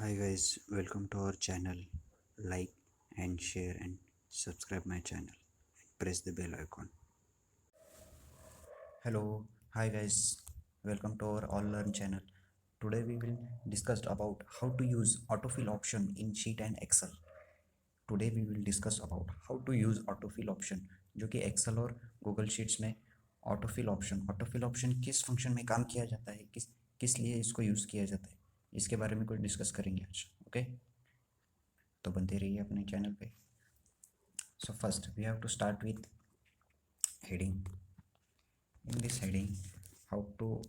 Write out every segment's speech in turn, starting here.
Hi guys, welcome to our channel. Like and share and subscribe my channel. Press the bell icon. Hello, hi guys, welcome to our All Learn channel. Today we will discuss about how to use autofill option in sheet and Excel. Today we will discuss about how to use autofill option जो कि Excel और Google Sheets में autofill option किस function में काम किया जाता है, किस लिए इसको यूज़ किया जाता है, इसके बारे में कुछ डिस्कस करेंगे आज. ओके, तो बनते रहिए अपने चैनल पे. So first we have to start with heading. In this heading, how to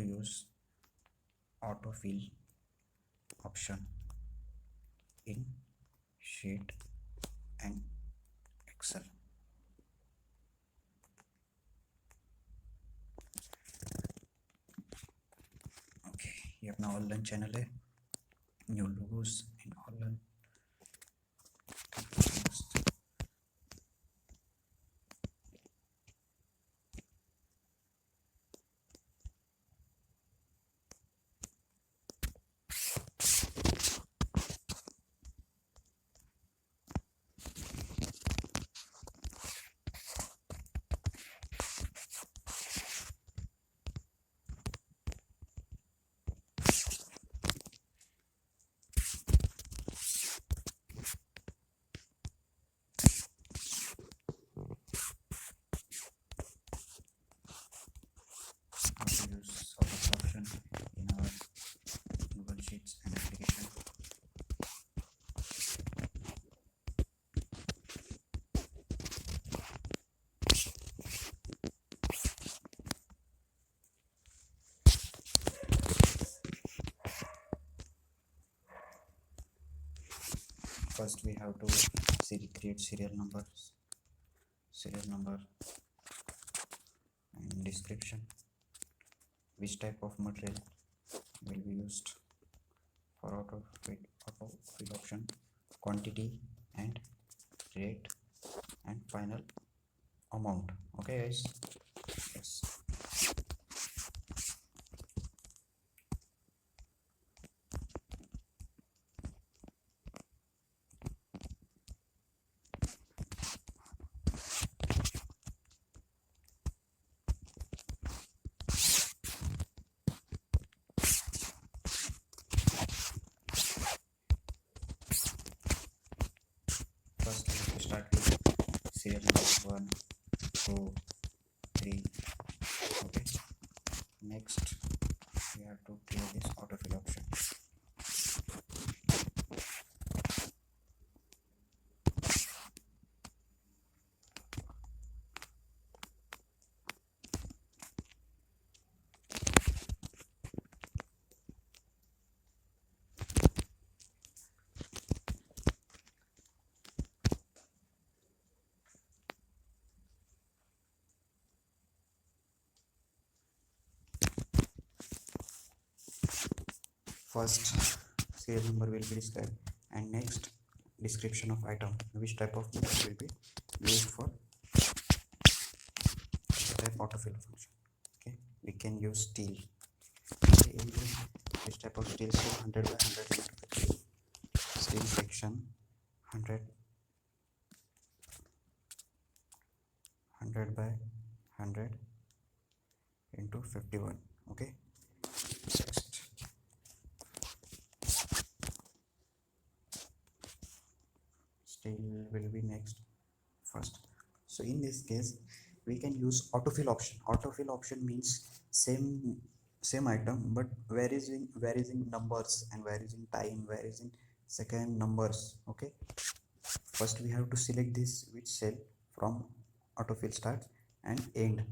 use autofill option in sheet and Excel. Okay, ये अपना ऑनलाइन चैनल है. New logos in online. Use option in our Google Sheets and application. First we have to create serial number and description, which type of material will be used for autofill option, quantity and rate and final amount. Okay guys, yes. First we have to start with serial number 1, 2, 3. Okay, next we have to create this autofill option. First serial number will be described, and next description of item, which type of material will be used for type autofill function. Okay, we can use steel. Okay, this type of steel 100 by 100 steel section 100 by 100 into 51. Okay, next steel will be next first. So in this case we can use autofill option means same item but varies in numbers and varies in time, varies in second numbers. Okay, first we have to select this which cell from autofill start and end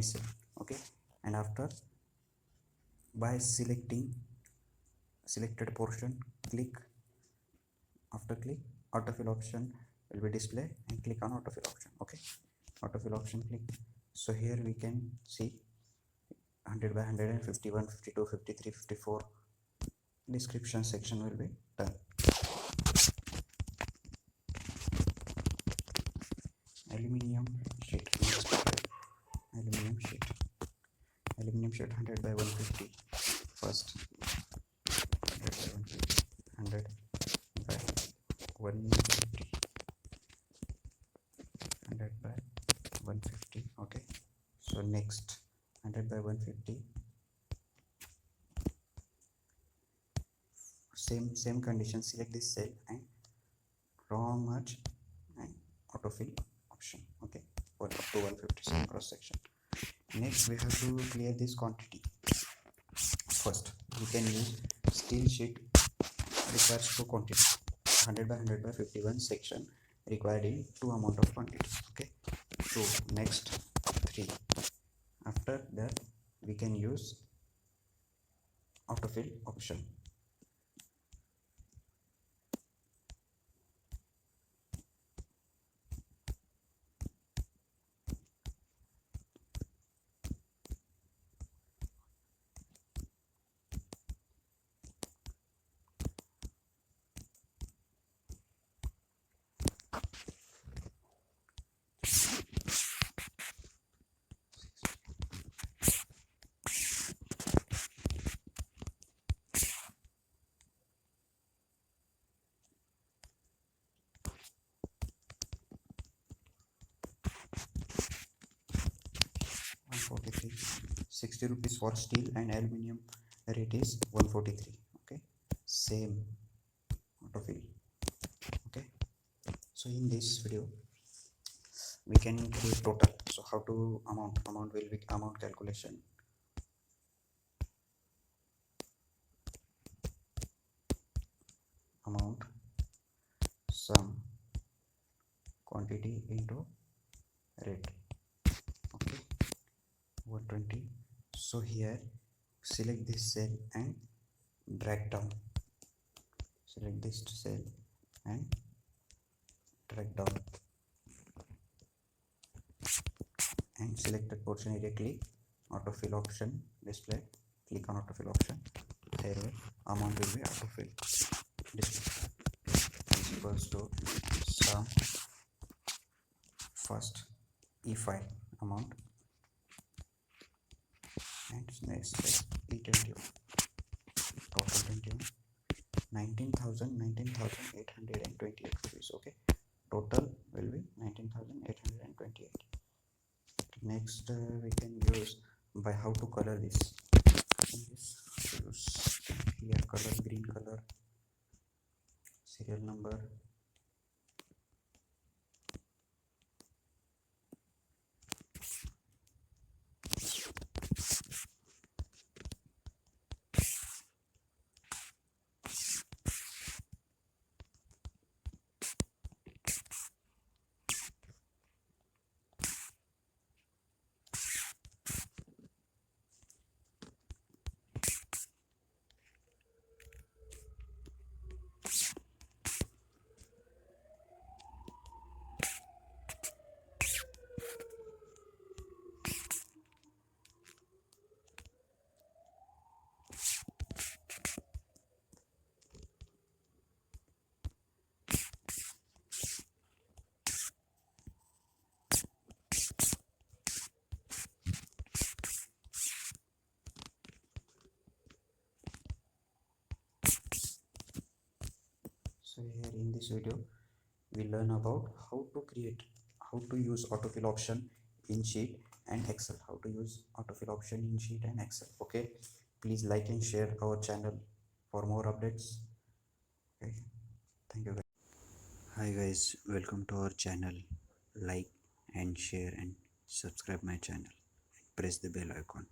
cell. Okay, and after by selected portion, click autofill option will be displayed and click on autofill option. Okay, autofill option click. So here we can see 100 by 100 51 52 53 54 description section will be done. Aluminium sheet. aluminum sheet 100 by 150. First 100 by 150, 100 by 150, 100 by 150. Okay, so next 100 by 150, same condition, select this cell and raw merge and autofill option. Okay, for up to 150 cell cross section. Next we have to clear this quantity. First we can use steel sheet, requires two quantity, 100 by 100 by 51 section required in two amount of quantity. Okay, so next 3. After that we can use autofill option. $143, 60 rupees for steel and aluminum rate is 143. Okay, same autofill. Okay, so in this video we can create total. So how to amount will be amount calculation. Amount sum quantity into rate. Okay, 120. So here select this cell and drag down, select this cell and drag down and select that portion directly. Autofill option display, click on autofill option. Here amount will be autofill display is equals to sum first e file amount and next is E21, total 21, 19,828 rupees. Okay, total will be 19,828. Next we can use by how to color this. Use here color, green color, serial number, so here in this video we learn about how to use autofill option in sheet and excel, how to use autofill option in sheet and excel. Okay, please like and share our channel for more updates. Okay, thank you guys. Hi guys, welcome to our channel. Like and share and subscribe my channel, press the bell icon.